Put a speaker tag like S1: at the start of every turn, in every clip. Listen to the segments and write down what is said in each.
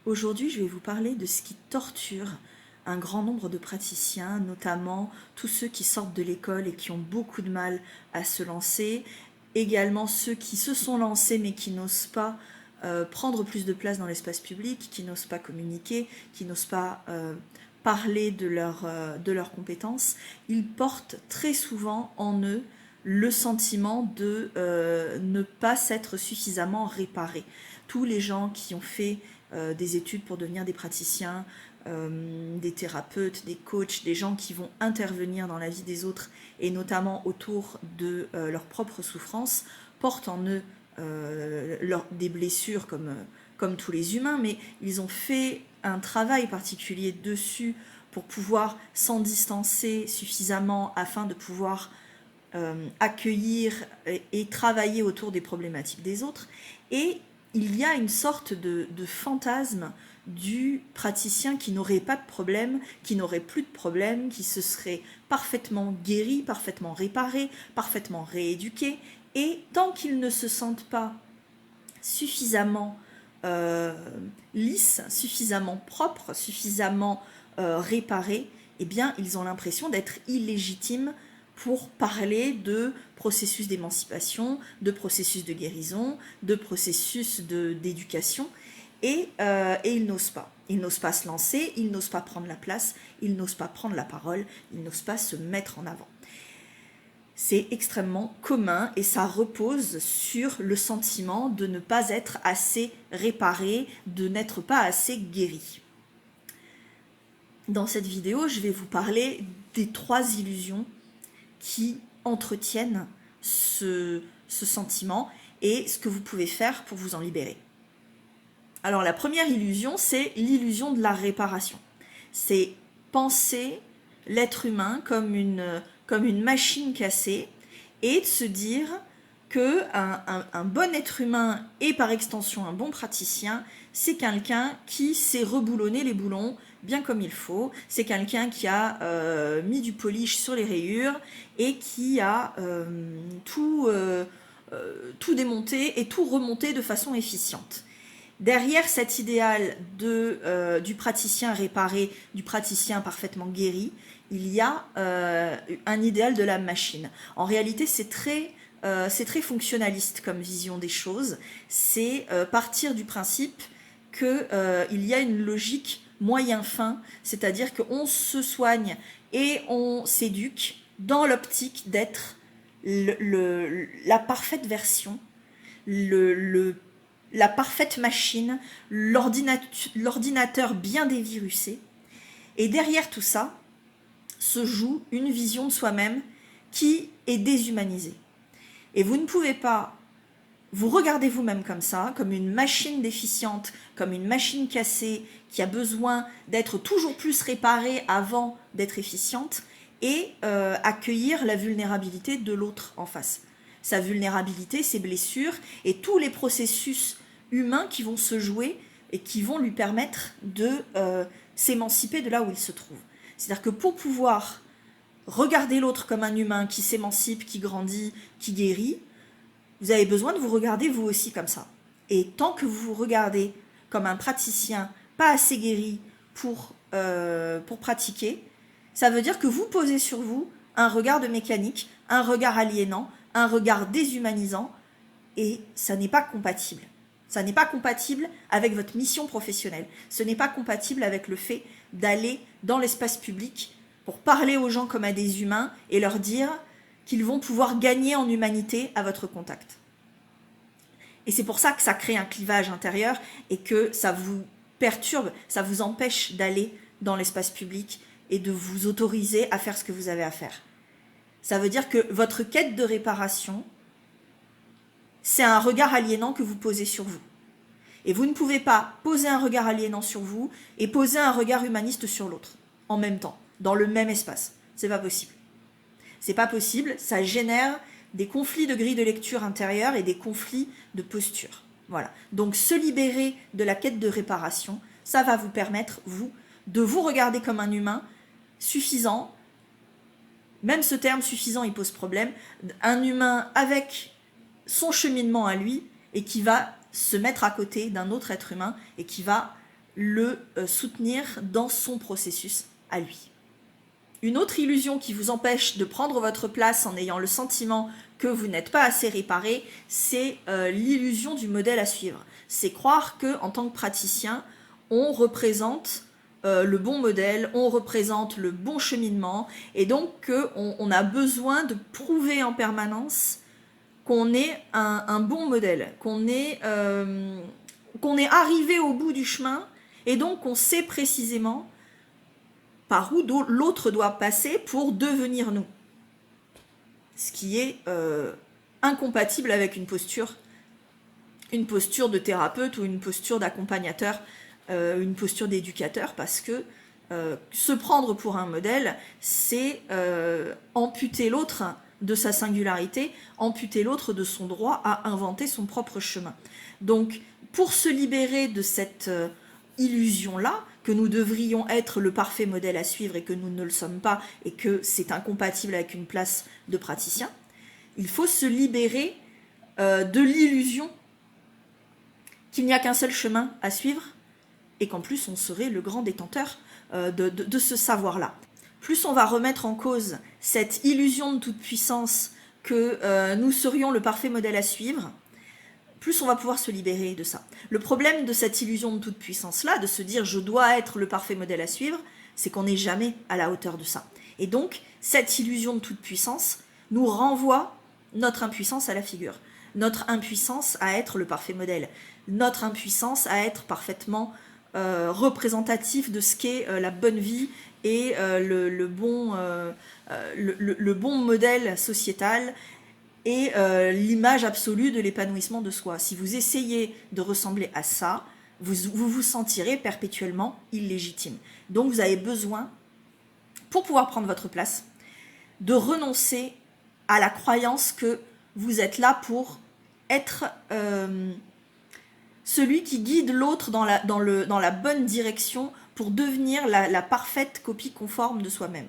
S1: Aujourd'hui, je vais vous parler de ce qui torture un grand nombre de praticiens, notamment tous ceux qui sortent de l'école et qui ont beaucoup de mal à se lancer, également ceux qui se sont lancés mais qui n'osent pas prendre plus de place dans l'espace public, qui n'osent pas communiquer, qui n'osent pas parler de leurs compétences. Ils portent très souvent en eux le sentiment de ne pas s'être suffisamment réparés. Tous les gens qui ont fait des études pour devenir des praticiens, des thérapeutes, des coachs, des gens qui vont intervenir dans la vie des autres et notamment autour de leurs propres souffrances, portent en eux des blessures comme tous les humains, mais ils ont fait un travail particulier dessus pour pouvoir s'en distancer suffisamment afin de pouvoir accueillir et travailler autour des problématiques des autres. Et il y a une sorte de fantasme du praticien qui n'aurait pas de problème, qui n'aurait plus de problème, qui se serait parfaitement guéri, parfaitement réparé, parfaitement rééduqué. Et tant qu'ils ne se sentent pas suffisamment lisses, suffisamment propres, suffisamment réparés, eh bien, ils ont l'impression d'être illégitimes pour parler de processus d'émancipation, de processus de guérison, de processus d'éducation, et ils n'osent pas. Ils n'osent pas se lancer, ils n'osent pas prendre la place, ils n'osent pas prendre la parole, ils n'osent pas se mettre en avant. C'est extrêmement commun et ça repose sur le sentiment de ne pas être assez réparé, de n'être pas assez guéri. Dans cette vidéo, je vais vous parler des 3 illusions qui entretiennent ce sentiment et ce que vous pouvez faire pour vous en libérer. Alors la première illusion, c'est l'illusion de la réparation. C'est penser l'être humain comme une machine cassée et de se dire qu'un bon être humain et par extension un bon praticien, c'est quelqu'un qui sait reboulonner les boulons bien comme il faut, c'est quelqu'un qui a mis du polish sur les rayures et qui a tout démonté et tout remonté de façon efficiente. Derrière cet idéal du praticien réparé, du praticien parfaitement guéri, il y a un idéal de la machine. En réalité, c'est très fonctionnaliste comme vision des choses. C'est partir du principe qu'il y a une logique moyen-fin, c'est-à-dire qu'on se soigne et on s'éduque dans l'optique d'être la parfaite version, la parfaite machine, l'ordinateur bien dévirusé. Et derrière tout ça se joue une vision de soi-même qui est déshumanisée. Et vous ne pouvez pas vous regarder vous-même comme ça, comme une machine déficiente, comme une machine cassée qui a besoin d'être toujours plus réparée avant d'être efficiente et accueillir la vulnérabilité de l'autre en face. Sa vulnérabilité, ses blessures et tous les processus humains qui vont se jouer et qui vont lui permettre de s'émanciper de là où il se trouve. C'est-à-dire que pour pouvoir regarder l'autre comme un humain qui s'émancipe, qui grandit, qui guérit, vous avez besoin de vous regarder vous aussi comme ça. Et tant que vous vous regardez comme un praticien pas assez guéri pour pratiquer, ça veut dire que vous posez sur vous un regard de mécanique, un regard aliénant, un regard déshumanisant, et ça n'est pas compatible. Ça n'est pas compatible avec votre mission professionnelle. Ce n'est pas compatible avec le fait d'aller dans l'espace public pour parler aux gens comme à des humains et leur dire qu'ils vont pouvoir gagner en humanité à votre contact. Et c'est pour ça que ça crée un clivage intérieur et que ça vous perturbe, ça vous empêche d'aller dans l'espace public et de vous autoriser à faire ce que vous avez à faire. Ça veut dire que votre quête de réparation, c'est un regard aliénant que vous posez sur vous. Et vous ne pouvez pas poser un regard aliénant sur vous et poser un regard humaniste sur l'autre en même temps, dans le même espace. C'est pas possible. C'est pas possible, ça génère des conflits de grille de lecture intérieure et des conflits de posture. Voilà. Donc se libérer de la quête de réparation, ça va vous permettre, vous, de vous regarder comme un humain suffisant. Même ce terme suffisant, il pose problème. Un humain avec son cheminement à lui et qui va se mettre à côté d'un autre être humain et qui va le soutenir dans son processus à lui. Une autre illusion qui vous empêche de prendre votre place en ayant le sentiment que vous n'êtes pas assez réparé, c'est l'illusion du modèle à suivre. C'est croire qu'en tant que praticien, on représente le bon modèle, on représente le bon cheminement, et donc qu'on a besoin de prouver en permanence qu'on est un bon modèle, qu'on est arrivé au bout du chemin, et donc qu'on sait précisément par où l'autre doit passer pour devenir nous. Ce qui est incompatible avec une posture de thérapeute ou une posture d'accompagnateur, une posture d'éducateur, parce que se prendre pour un modèle, c'est amputer l'autre de sa singularité, amputer l'autre de son droit à inventer son propre chemin. Donc, pour se libérer de cette illusion-là, que nous devrions être le parfait modèle à suivre et que nous ne le sommes pas et que c'est incompatible avec une place de praticien, il faut se libérer de l'illusion qu'il n'y a qu'un seul chemin à suivre et qu'en plus on serait le grand détenteur de ce savoir-là. Plus on va remettre en cause cette illusion de toute puissance que nous serions le parfait modèle à suivre, plus on va pouvoir se libérer de ça. Le problème de cette illusion de toute puissance-là, de se dire je dois être le parfait modèle à suivre, c'est qu'on n'est jamais à la hauteur de ça. Et donc, cette illusion de toute puissance nous renvoie notre impuissance à la figure, notre impuissance à être le parfait modèle, notre impuissance à être parfaitement représentatif de ce qu'est la bonne vie et le bon modèle sociétal et l'image absolue de l'épanouissement de soi. Si vous essayez de ressembler à ça, vous sentirez perpétuellement illégitime. Donc vous avez besoin, pour pouvoir prendre votre place, de renoncer à la croyance que vous êtes là pour être celui qui guide l'autre dans la bonne direction pour devenir la parfaite copie conforme de soi-même.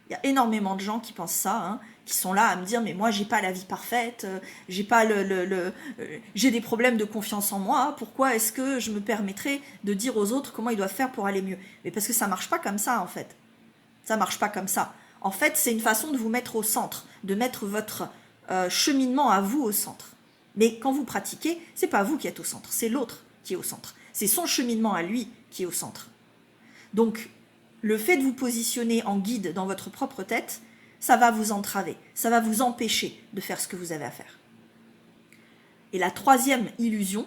S1: Il y a énormément de gens qui pensent ça, qui sont là à me dire mais moi j'ai pas la vie parfaite, j'ai pas j'ai des problèmes de confiance en moi, pourquoi est-ce que je me permettrais de dire aux autres comment ils doivent faire pour aller mieux? Mais parce que ça marche pas comme ça en fait. Ça marche pas comme ça. En fait, c'est une façon de vous mettre au centre, de mettre votre cheminement à vous au centre. Mais quand vous pratiquez, c'est pas vous qui êtes au centre, c'est l'autre qui est au centre. C'est son cheminement à lui qui est au centre. Donc, le fait de vous positionner en guide dans votre propre tête, ça va vous entraver, ça va vous empêcher de faire ce que vous avez à faire. Et la troisième illusion,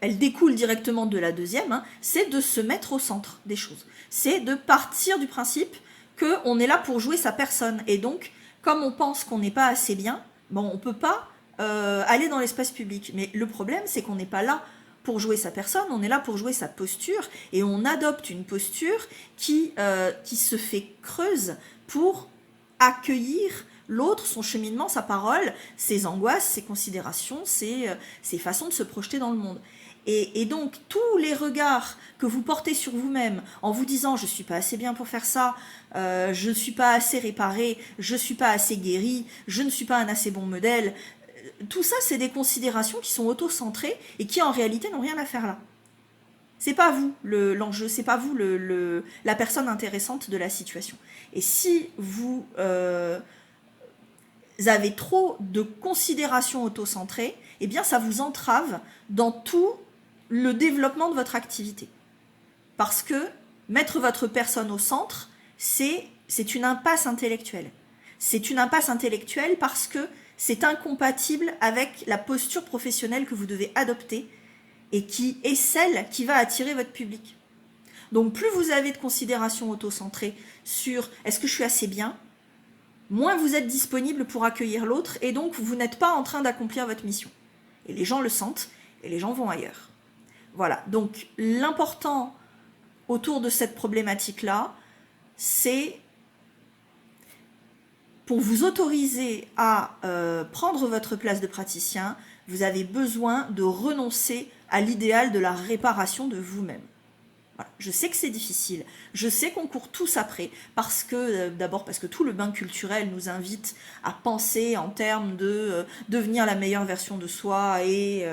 S1: elle découle directement de la deuxième, c'est de se mettre au centre des choses. C'est de partir du principe qu'on est là pour jouer sa personne. Et donc, comme on pense qu'on n'est pas assez bien, on ne peut pas aller dans l'espace public. Mais le problème, c'est qu'on n'est pas là pour jouer sa personne, on est là pour jouer sa posture, et on adopte une posture qui se fait creuse pour accueillir l'autre, son cheminement, sa parole, ses angoisses, ses considérations, ses façons de se projeter dans le monde. Et donc, tous les regards que vous portez sur vous-même en vous disant « je ne suis pas assez bien pour faire ça, je ne suis pas assez réparé, je ne suis pas assez guéri, je ne suis pas un assez bon modèle », tout ça, c'est des considérations qui sont auto-centrées et qui, en réalité, n'ont rien à faire là. C'est pas vous l'enjeu, c'est pas vous la personne intéressante de la situation. Et si vous avez trop de considérations auto-centrées, eh bien, ça vous entrave dans tout le développement de votre activité. Parce que mettre votre personne au centre, c'est une impasse intellectuelle. C'est une impasse intellectuelle parce que c'est incompatible avec la posture professionnelle que vous devez adopter et qui est celle qui va attirer votre public. Donc plus vous avez de considérations auto-centrées sur « est-ce que je suis assez bien ?», moins vous êtes disponible pour accueillir l'autre et donc vous n'êtes pas en train d'accomplir votre mission. Et les gens le sentent et les gens vont ailleurs. Voilà, donc l'important autour de cette problématique-là, c'est pour vous autoriser à prendre votre place de praticien, vous avez besoin de renoncer à l'idéal de la réparation de vous-même. Voilà. Je sais que c'est difficile, je sais qu'on court tous après, parce que d'abord parce que tout le bain culturel nous invite à penser en termes de devenir la meilleure version de soi et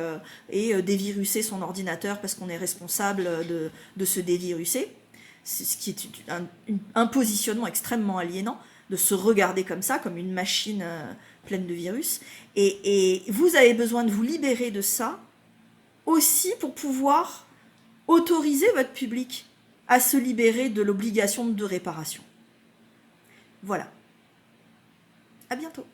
S1: déviruser son ordinateur parce qu'on est responsable de se déviruser, ce qui est un positionnement extrêmement aliénant, de se regarder comme ça, comme une machine pleine de virus. Et vous avez besoin de vous libérer de ça aussi pour pouvoir autoriser votre public à se libérer de l'obligation de réparation. Voilà. À bientôt.